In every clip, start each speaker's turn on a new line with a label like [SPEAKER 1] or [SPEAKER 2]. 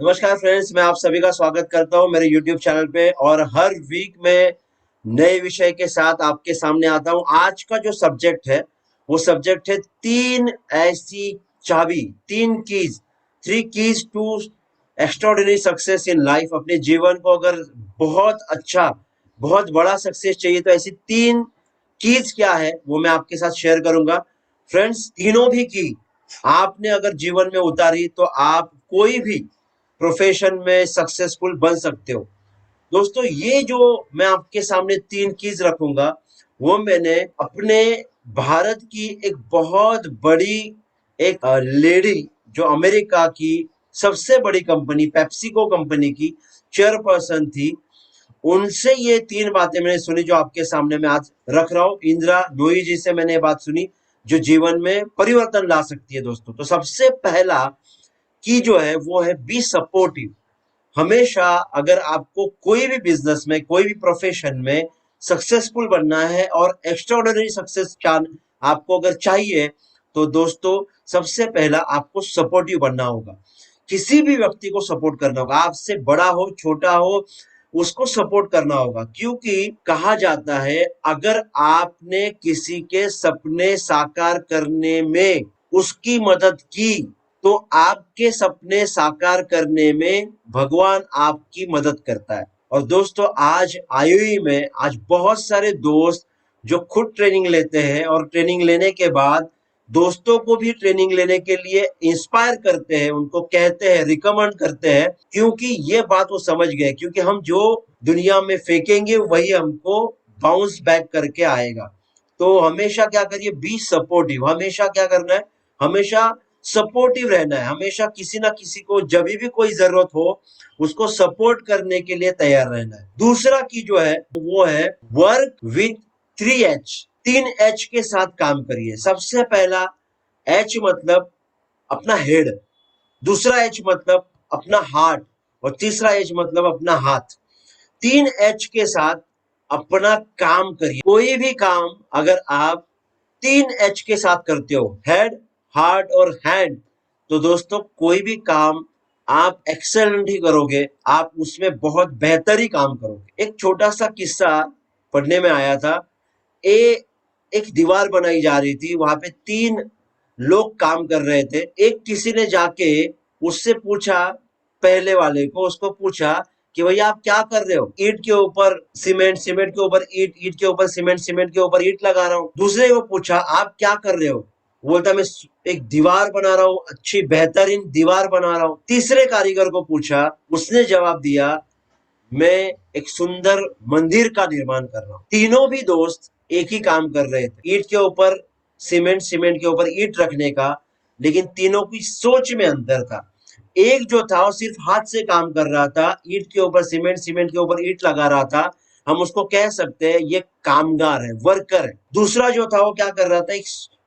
[SPEAKER 1] नमस्कार फ्रेंड्स, मैं आप सभी का स्वागत करता हूं मेरे YouTube चैनल पे। और हर वीक में नए विषय के साथ आपके सामने आता हूं। आज का जो सब्जेक्ट है वो सब्जेक्ट है तीन ऐसी चाबी, तीन keys, three keys to extraordinary success in life. अपने जीवन को अगर बहुत अच्छा, बहुत बड़ा सक्सेस चाहिए तो ऐसी तीन कीज क्या है वो मैं आपके साथ शेयर करूंगा। फ्रेंड्स, तीनों भी की आपने अगर जीवन में उतारी तो आप कोई भी प्रोफेशन में सक्सेसफुल बन सकते हो। दोस्तों, ये जो मैं आपके सामने तीन कीज रखूंगा वो मैंने अपने भारत की एक बहुत बड़ी एक लेडी, जो अमेरिका की सबसे बड़ी कंपनी पेप्सिको कंपनी की चेयरपर्सन थी, उनसे ये तीन बातें मैंने सुनी जो आपके सामने मैं आज रख रहा हूं। इंदिरा नोई जी से मैंने ये बात सुनी जो जीवन में परिवर्तन ला सकती है। दोस्तों, तो सबसे पहला की जो है वो है बी सपोर्टिव। हमेशा अगर आपको कोई भी बिजनेस में, कोई भी प्रोफेशन में सक्सेसफुल बनना है और एक्स्ट्राऑर्डिनरी सक्सेस आपको अगर चाहिए तो दोस्तों सबसे पहला आपको सपोर्टिव बनना होगा। किसी भी व्यक्ति को सपोर्ट करना होगा, आपसे बड़ा हो छोटा हो, उसको सपोर्ट करना होगा। क्योंकि कहा जाता है अगर आपने किसी के सपने साकार करने में उसकी मदद की तो आपके सपने साकार करने में भगवान आपकी मदद करता है। और दोस्तों, आज आईओई में आज बहुत सारे दोस्त जो खुद ट्रेनिंग लेते हैं और ट्रेनिंग लेने के बाद दोस्तों को भी ट्रेनिंग लेने के लिए इंस्पायर करते हैं, उनको कहते हैं, रिकमेंड करते हैं, क्योंकि ये बात वो समझ गए क्योंकि हम जो दुनिया में फेंकेंगे वही हमको बाउंस बैक करके आएगा। तो हमेशा क्या करिए, बी सपोर्टिव। हमेशा क्या करना है, हमेशा सपोर्टिव रहना है। हमेशा किसी ना किसी को जब भी कोई जरूरत हो उसको सपोर्ट करने के लिए तैयार रहना है। दूसरा की जो है वो है वर्क विथ 3H। 3H के साथ काम करिए। सबसे पहला H मतलब अपना हेड, दूसरा H मतलब अपना हार्ट और तीसरा H मतलब अपना हाथ। 3H के साथ अपना काम करिए। कोई भी काम अगर आप 3H के साथ करते हो, हेड, हार्ट और हैंड, तो दोस्तों कोई भी काम आप एक्सेलेंट ही करोगे, आप उसमें बहुत बेहतर ही काम करोगे। एक छोटा सा किस्सा पढ़ने में आया था। ए एक दीवार बनाई जा रही थी, वहां पे तीन लोग काम कर रहे थे। एक किसी ने जाके उससे पूछा, पहले वाले को उसको पूछा कि भैया आप क्या कर रहे हो? ईंट के ऊपर सीमेंट, सीमेंट के ऊपर ईंट, ईंट के ऊपर सीमेंट, सीमेंट के ऊपर ईंट लगा रहा हूँ। दूसरे को पूछा आप क्या कर रहे हो? बोलता मैं एक दीवार बना रहा हूँ, अच्छी बेहतरीन दीवार बना रहा हूँ। तीसरे कारीगर को पूछा, उसने जवाब दिया मैं एक सुंदर मंदिर का निर्माण कर रहा हूँ। तीनों भी दोस्त एक ही काम कर रहे थे, ईंट के ऊपर सीमेंट, सीमेंट के ऊपर ईंट रखने का, लेकिन तीनों की सोच में अंतर था। एक जो था वो सिर्फ हाथ से काम कर रहा था, ईंट के ऊपर सीमेंट, सीमेंट के ऊपर ईंट लगा रहा था। हम उसको कह सकते हैं ये कामगार है, वर्कर है। दूसरा जो था वो क्या कर रहा था, एक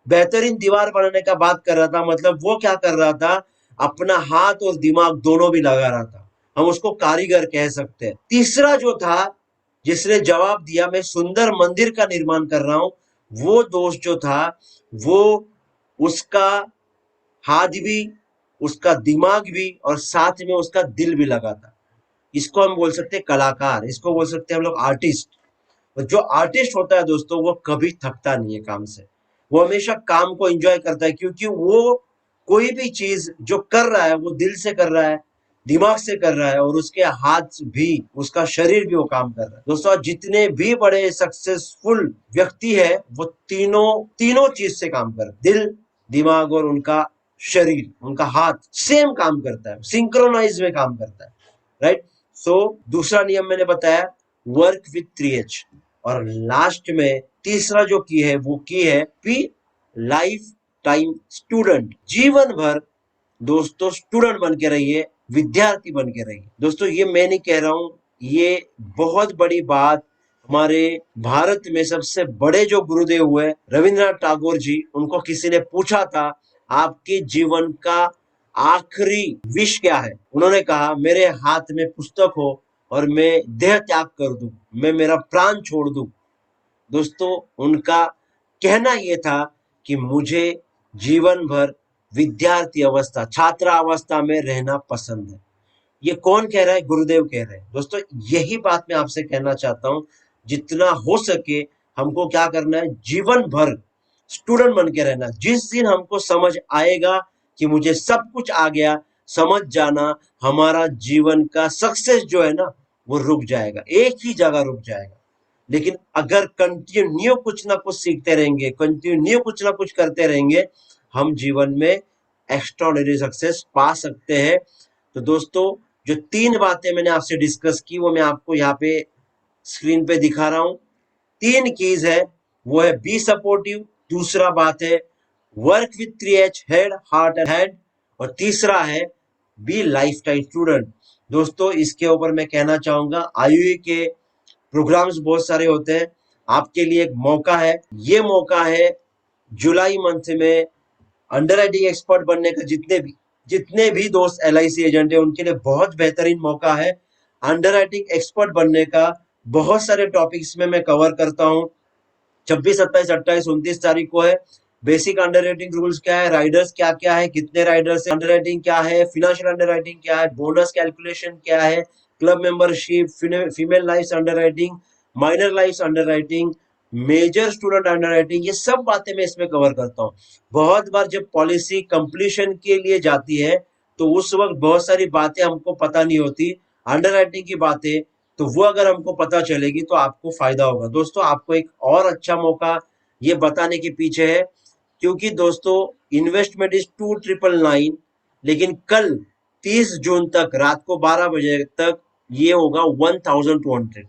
[SPEAKER 1] बेहतरीन दीवार बनाने का बात कर रहा था। मतलब वो क्या कर रहा था, अपना हाथ और दिमाग दोनों भी लगा रहा था। हम उसको कारीगर कह सकते हैं। तीसरा जो था जिसने जवाब दिया मैं सुंदर मंदिर का निर्माण कर रहा हूं, वो दोस्त जो था वो उसका हाथ भी, उसका दिमाग भी और साथ में उसका दिल भी लगा था। इसको हम बोल सकते हैं कलाकार, इसको बोल सकते हैं हम लोग आर्टिस्ट। और जो आर्टिस्ट होता है दोस्तों वो कभी थकता नहीं है काम से, वो हमेशा काम को एंजॉय करता है, क्योंकि वो कोई भी चीज जो कर रहा है वो दिल से कर रहा है, दिमाग से कर रहा है, और उसके हाथ भी, उसका शरीर भी वो काम कर रहा है। दोस्तों, जितने भी बड़े सक्सेसफुल व्यक्ति है वो तीनों तीनों चीज से काम कर रहे हैं। दिल, दिमाग और उनका शरीर, उनका हाथ सेम काम करता है, सिंक्रोनाइज में काम करता है। राइट। सो दूसरा नियम मैंने बताया, वर्क विथ 3H। और लास्ट में तीसरा जो की है वो की है पी, लाइफ टाइम स्टूडेंट। जीवन भर दोस्तों स्टूडेंट बन के रहिए, विद्यार्थी बन के रहिए। दोस्तों, ये मैं नहीं कह रहा हूं, ये बहुत बड़ी बात हमारे भारत में सबसे बड़े जो गुरुदेव हुए रविंद्रनाथ टैगोर जी, उनको किसी ने पूछा था आपके जीवन का आखिरी विश क्या है? उन्होंने कहा मेरे हाथ में पुस्तक हो और मैं देह त्याग कर दूं, मैं मेरा प्राण छोड़ दूं। दोस्तों, उनका कहना यह था कि मुझे जीवन भर विद्यार्थी अवस्था, छात्रावस्था में रहना पसंद है। ये कौन कह रहा है? गुरुदेव कह रहे हैं। दोस्तों यही बात मैं आपसे कहना चाहता हूं, जितना हो सके हमको क्या करना है, जीवन भर स्टूडेंट बन के रहना। जिस दिन हमको समझ आएगा कि मुझे सब कुछ आ गया, समझ जाना हमारा जीवन का सक्सेस जो है ना वो रुक जाएगा, एक ही जगह रुक जाएगा। लेकिन अगर कंटिन्यू कुछ ना कुछ सीखते रहेंगे, कंटिन्यू कुछ ना कुछ करते रहेंगे, हम जीवन में एक्स्ट्राऑर्डिनरी सक्सेस पा सकते हैं। तो दोस्तों जो 3 बातें मैंने आपसे डिस्कस की वो मैं आपको यहाँ पे स्क्रीन पे दिखा रहा हूं। 3 कीज है, वो है बी सपोर्टिव, दूसरा बात है work with 3H, head heart and head, और तीसरा है बी लाइफ टाइम स्टूडेंट। दोस्तों इसके ऊपर मैं कहना चाहूंगा आईयूई के प्रोग्राम्स बहुत सारे होते हैं, आपके लिए एक मौका है, ये मौका है जुलाई मंथ में अंडर राइटिंग एक्सपर्ट बनने का। जितने भी दोस्त LIC एजेंट है उनके लिए बहुत बेहतरीन मौका है अंडर राइटिंग एक्सपर्ट बनने का। बहुत सारे टॉपिक्स में मैं कवर करता हूँ। 26, 27, 28, 29 तारीख को है बेसिक अंडर राइटिंग रूल्स क्या है, राइडर्स क्या क्या है, कितने राइडर्स, अंडर राइटिंग क्या है, फिनेंशियल अंडर राइटिंग क्या है, बोनस कैलकुलेशन क्या है, club membership, female life underwriting, minor life underwriting, major student underwriting, ये सब बातें मैं इसमें कवर करता हूँ। बहुत बार जब पॉलिसी कंप्लीशन के लिए जाती है तो उस वक्त बहुत सारी बातें हमको पता नहीं होती, अंडर राइटिंग की बातें, तो वो अगर हमको पता चलेगी तो आपको फायदा होगा। दोस्तों आपको एक और अच्छा मौका ये बताने के पीछे है, क्योंकि दोस्तों इन्वेस्टमेंट इज 2999, लेकिन कल 30 जून तक रात को 12 बजे तक ये होगा 1200।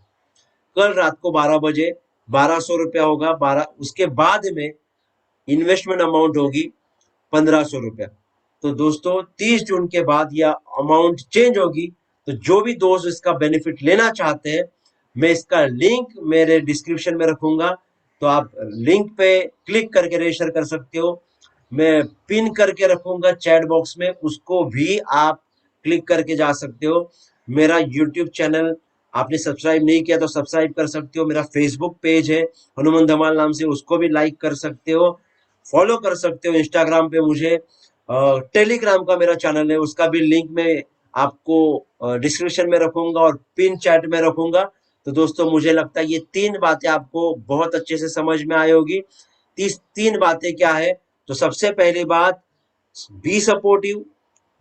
[SPEAKER 1] कल रात को 12 बजे 1200 रुपया होगा। 12 उसके बाद में इन्वेस्टमेंट अमाउंट होगी 1500 रुपया। तो दोस्तों 30 जून के बाद यह अमाउंट चेंज होगी। तो जो भी दोस्त इसका बेनिफिट लेना चाहते हैं, मैं इसका लिंक मेरे डिस्क्रिप्शन में रखूंगा, तो आप लिंक पे क्लिक करके रजिस्टर कर सकते हो। मैं पिन करके रखूंगा चैट बॉक्स में, उसको भी आप क्लिक करके जा सकते हो। मेरा यूट्यूब चैनल आपने सब्सक्राइब नहीं किया तो सब्सक्राइब कर सकते हो। मेरा फेसबुक पेज है हनुमान धमाल नाम से, उसको भी लाइक कर सकते हो, फॉलो कर सकते हो। इंस्टाग्राम पे मुझे, टेलीग्राम का मेरा चैनल है, उसका भी लिंक मैं आपको डिस्क्रिप्शन में रखूंगा और पिन चैट में रखूंगा। तो दोस्तों मुझे लगता है ये 3 बातें आपको बहुत अच्छे से समझ में आई होगी। 3 बातें क्या है? तो सबसे पहली बात बी सपोर्टिव,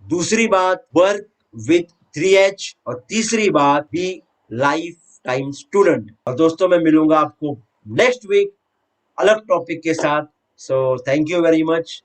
[SPEAKER 1] दूसरी बात वर्क विथ 3H, और तीसरी बात बी लाइफ टाइम स्टूडेंट। और दोस्तों मैं मिलूंगा आपको नेक्स्ट वीक अलग टॉपिक के साथ। So thank you very much.